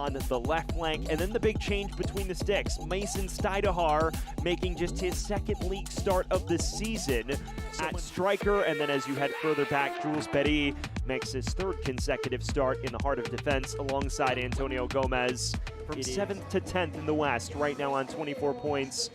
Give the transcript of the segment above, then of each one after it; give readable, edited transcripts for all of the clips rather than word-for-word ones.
on the left flank. And then the big change between the sticks. Mason Steidehar making just his second league start of the season at striker. And then as you head further back, Jules Berry makes his third consecutive start in the heart of defense alongside Antonio Gomez. From 7th to 10th in the West, right now on 24 points.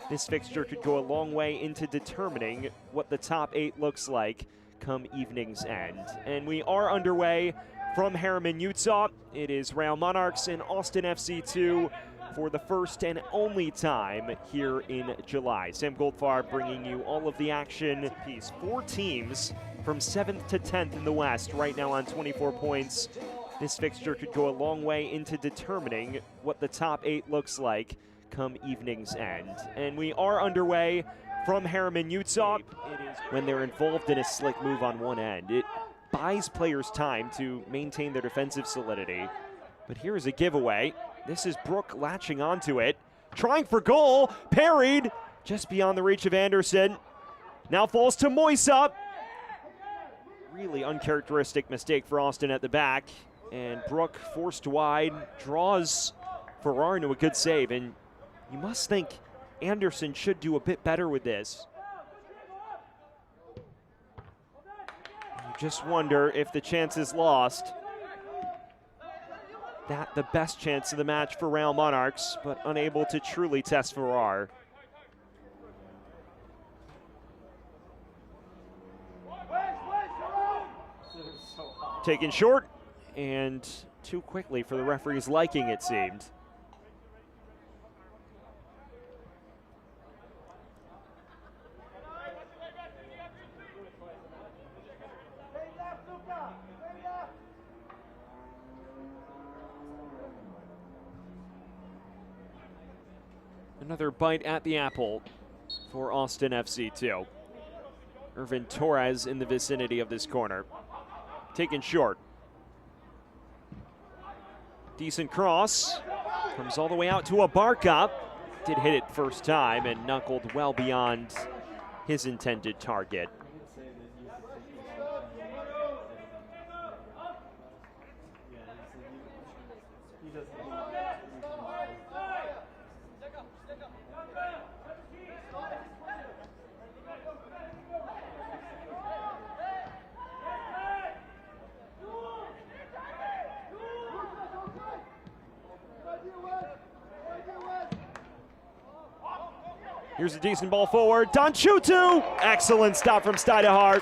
This fixture could go a long way into determining what the top 8 looks like come evening's end. And we are underway from Harriman, Utah. It is Real Monarchs and Austin FC2 for the first and only time here in July. Sam Goldfarb bringing you all of the action. Piece 4 teams from 7th to 10th in the West, right now on 24 points. This fixture could go a long way into determining what the top 8 looks like come evening's end. And we are underway from Harriman, Utah. When they're involved in a slick move on one end, it buys players time to maintain their defensive solidity. But here's a giveaway. This is Brook latching onto it, trying for goal, parried, just beyond the reach of Anderson. Now falls to Moisa. Really uncharacteristic mistake for Austin at the back. And Brook forced wide, draws Farrar into a good save. And you must think Anderson should do a bit better with this. You just wonder if the chance is lost. That the best chance of the match for Real Monarchs, but unable to truly test Farrar. Taken short, and too quickly for the referee's liking, it seemed. Another bite at the apple for Austin FC2. Irvin Torres in the vicinity of this corner. Taken short. Decent cross. Comes all the way out to Abarca. Did hit it first time and knuckled well beyond his intended target. Here's a decent ball forward. Donchutu! Excellent stop from Steidehar.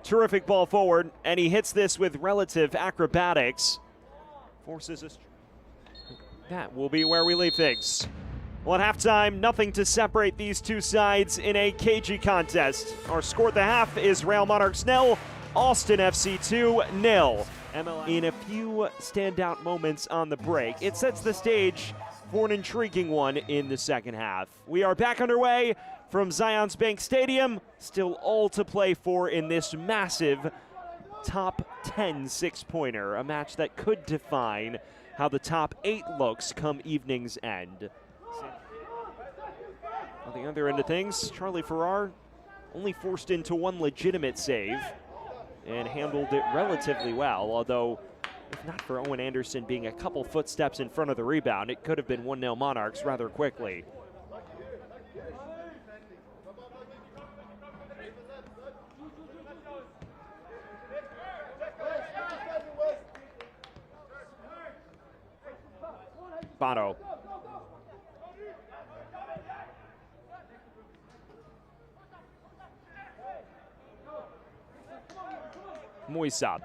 Terrific ball forward, and he hits this with relative acrobatics. Forces us. That will be where we leave things. Well, at halftime, nothing to separate these two sides in a cagey contest. Our score at the half is Real Monarchs 0, Austin FC 2-0. In a few standout moments on the break, it sets the stage for an intriguing one in the second half. We are back underway from Zions Bank Stadium. Still all to play for in this massive top 10 six-pointer, a match that could define how the top 8 looks come evening's end. On the other end of things, Charlie Farrar only forced into one legitimate save and handled it relatively well, although if not for Owen Anderson being a couple footsteps in front of the rebound, it could have been 1-0 Monarchs rather quickly. Bono. Moisa.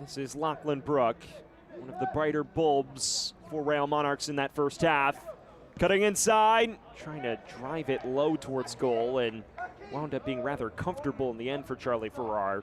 This is Lachlan Brook, one of the brighter bulbs for Real Monarchs in that first half. Cutting inside, trying to drive it low towards goal, and wound up being rather comfortable in the end for Charlie Farrar.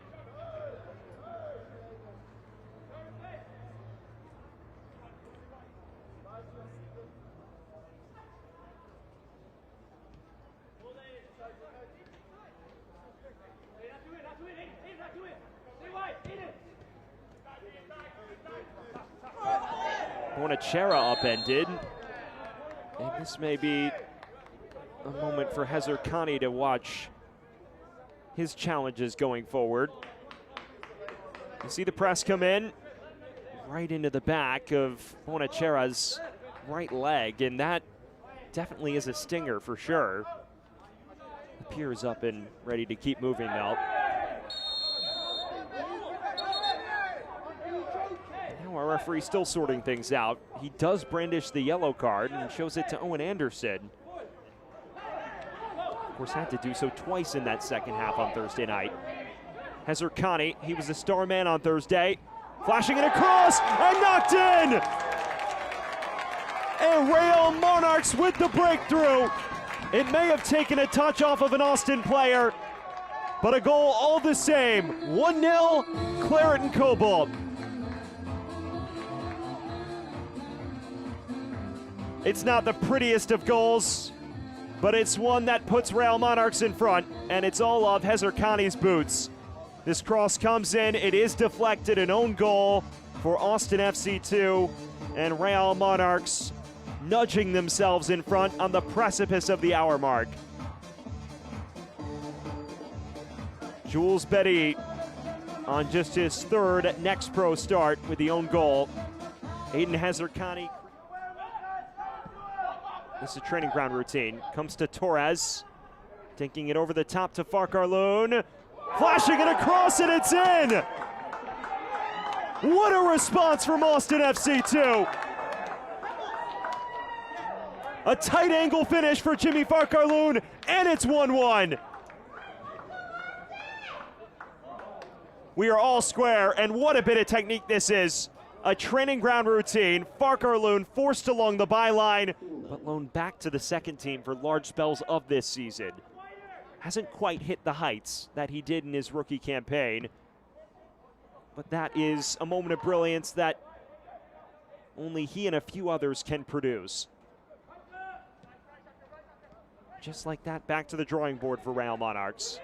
Bonachera upended. And this may be a moment for Hezer Khani to watch his challenges going forward. You see the press come in right into the back of Bonachera's right leg, and that definitely is a stinger for sure. Appears up and ready to keep moving now. Now our referee still sorting things out. He does brandish the yellow card and shows it to Owen Anderson. Of course, had to do so twice in that second half on Thursday night. Hezarkhani, he was a star man on Thursday. Flashing it across and knocked in! And Real Monarchs with the breakthrough. It may have taken a touch off of an Austin player, but a goal all the same. 1-0, Claret and Cobalt. It's not the prettiest of goals, but it's one that puts Real Monarchs in front, and it's all of Hezarkhani's boots. This cross comes in, it is deflected, an own goal for Austin FC 2, and Real Monarchs nudging themselves in front on the precipice of the hour mark. Jules Betty on just his third next pro start with the own goal. Aiden Hezarkhani. This is a training ground routine. Comes to Torres, dinking it over the top to Farkarloon. Flashing it across and it's in! What a response from Austin FC 2! A tight angle finish for Jimmy Farkarloon, and it's 1-1. We are all square, and what a bit of technique this is. A training ground routine, Farkarloon forced along the byline, but loaned back to the second team for large spells of this season. Hasn't quite hit the heights that he did in his rookie campaign, but that is a moment of brilliance that only he and a few others can produce. Just like that, back to the drawing board for Real Monarchs.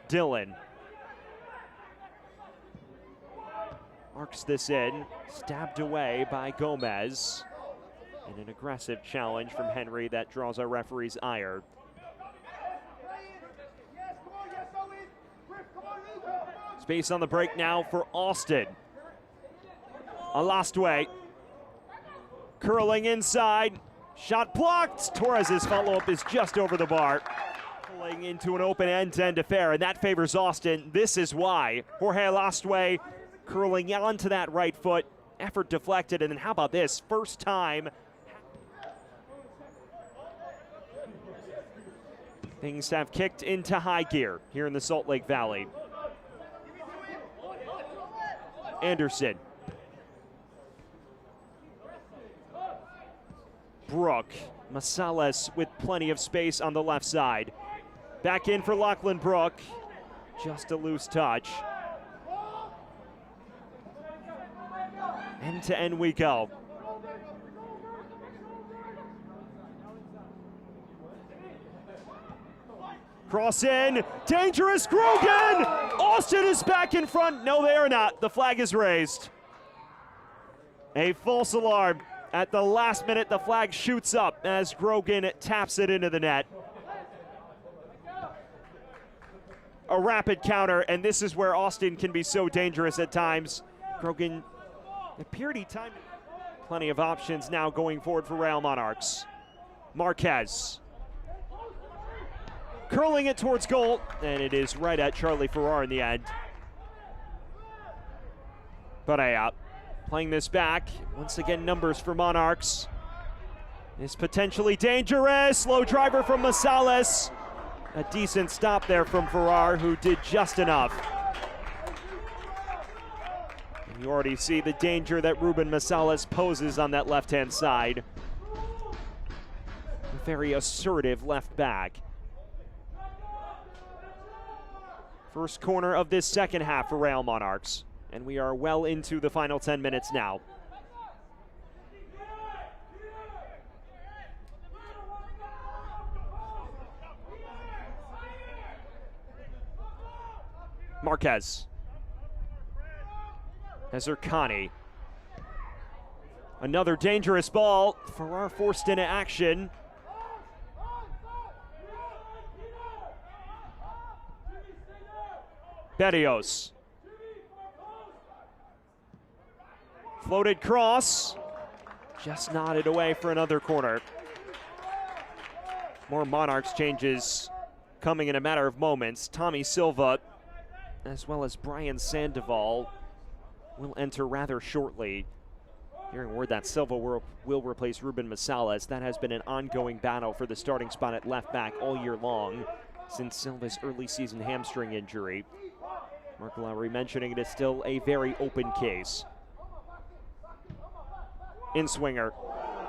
Dylan arcs this in, stabbed away by Gomez, and an aggressive challenge from Henry that draws our referee's ire. Space on the break now for Austin. Alastwe curling inside. Shot blocked. Torres's follow-up is just over the bar. Pulling into an open end-to-end affair, and that favors Austin. This is why. Jorge Alastwe curling onto that right foot. Effort deflected, and then how about this? First time. Things have kicked into high gear here in the Salt Lake Valley. Anderson. Brooke. Masales with plenty of space on the left side. Back in for Lachlan Brooke. Just a loose touch. End to end we go. Cross in, dangerous, Grogan! Austin is back in front. No, they are not. The flag is raised. A false alarm. At the last minute, the flag shoots up as Grogan taps it into the net. A rapid counter, and this is where Austin can be so dangerous at times. Grogan appeared he timed. Plenty of options now going forward for Real Monarchs. Marquez. Curling it towards goal, and it is right at Charlie Farrar in the end. Barea playing this back. Once again, numbers for Monarchs. Is potentially dangerous. Low driver from Masales. A decent stop there from Farrar, who did just enough. And you already see the danger that Ruben Masales poses on that left-hand side. A very assertive left back. First corner of this second half for Real Monarchs. And we are well into the final 10 minutes now. Marquez. Hezarkhani. Another dangerous ball. Farrar forced into action. Berrios. Floated cross, just nodded away for another corner. More Monarchs changes coming in a matter of moments. Tommy Silva, as well as Brian Sandoval, will enter rather shortly. Hearing word that Silva will replace Ruben Massalas. That has been an ongoing battle for the starting spot at left back all year long since Silva's early season hamstring injury. Mark Lowry mentioning it is still a very open case. In swinger,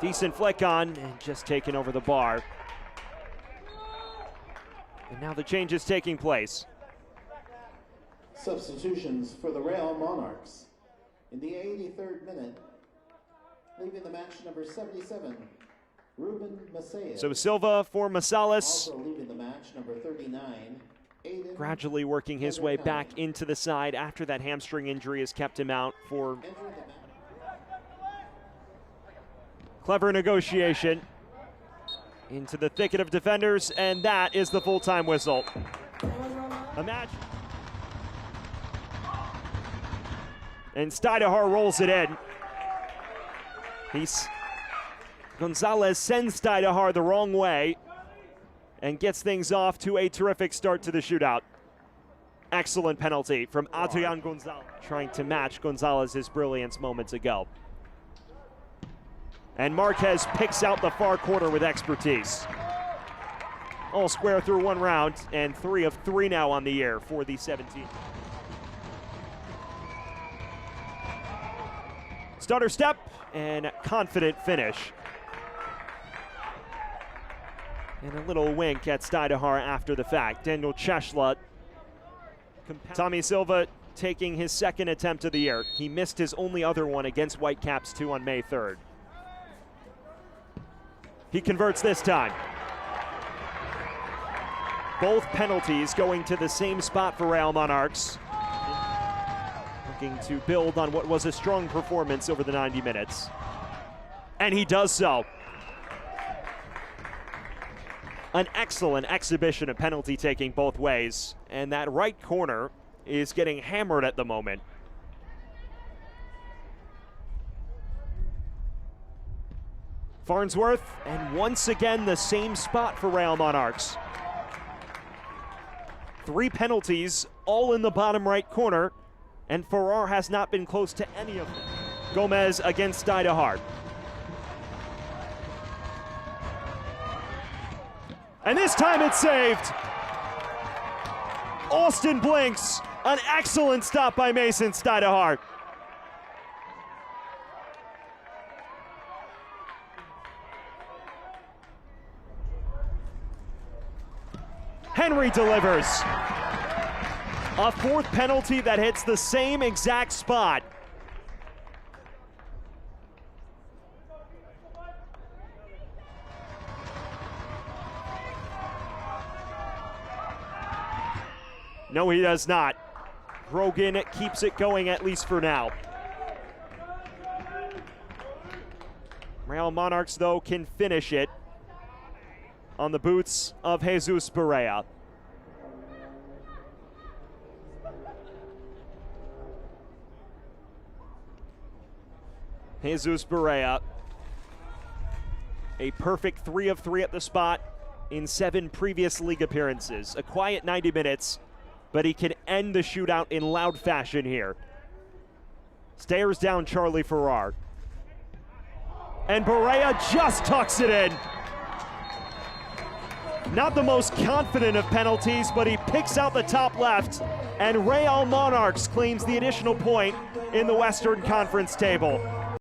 decent flick on and just taken over the bar. And now the change is taking place. Substitutions for the Real Monarchs. In the 83rd minute, leaving the match number 77, Ruben Massalas. So Silva for Massalas. Also leaving the match number 39, Aiden. Gradually working his way back into the side after that hamstring injury has kept him out for clever negotiation into the thicket of defenders, and that is the full-time whistle. A match. And Stidahar rolls it in. Gonzalez sends Stidahar the wrong way and gets things off to a terrific start to the shootout. Excellent penalty from Adrian Gonzalez, trying to match Gonzalez's brilliance moments ago. And Marquez picks out the far corner with expertise. All square through one round, and 3 of 3 now on the year for the 17. Stutter step and confident finish. And a little wink at Stidahar after the fact. Daniel Cheshla. Tommy Silva taking his second attempt of the year. He missed his only other one against Whitecaps 2 on May 3rd. He converts this time. Both penalties going to the same spot for Real Monarchs. Looking to build on what was a strong performance over the 90 minutes. And he does so. An excellent exhibition of penalty taking both ways. And that right corner is getting hammered at the moment. Farnsworth, and once again the same spot for Real Monarchs. 3 penalties, all in the bottom right corner, and Farrar has not been close to any of them. Gomez against Stidahar. And this time it's saved. Austin Blinks, an excellent stop by Mason Stidahar. Henry delivers. A 4th penalty that hits the same exact spot. No, he does not. Grogan keeps it going, at least for now. Real Monarchs, though, can finish it on the boots of Jesus Barea. Jesus Barea, a perfect 3 of 3 at the spot in 7 previous league appearances. A quiet 90 minutes, but he can end the shootout in loud fashion here. Stares down Charlie Farrar. And Barea just tucks it in. Not the most confident of penalties, but he picks out the top left, and Real Monarchs claims the additional point in the Western Conference table.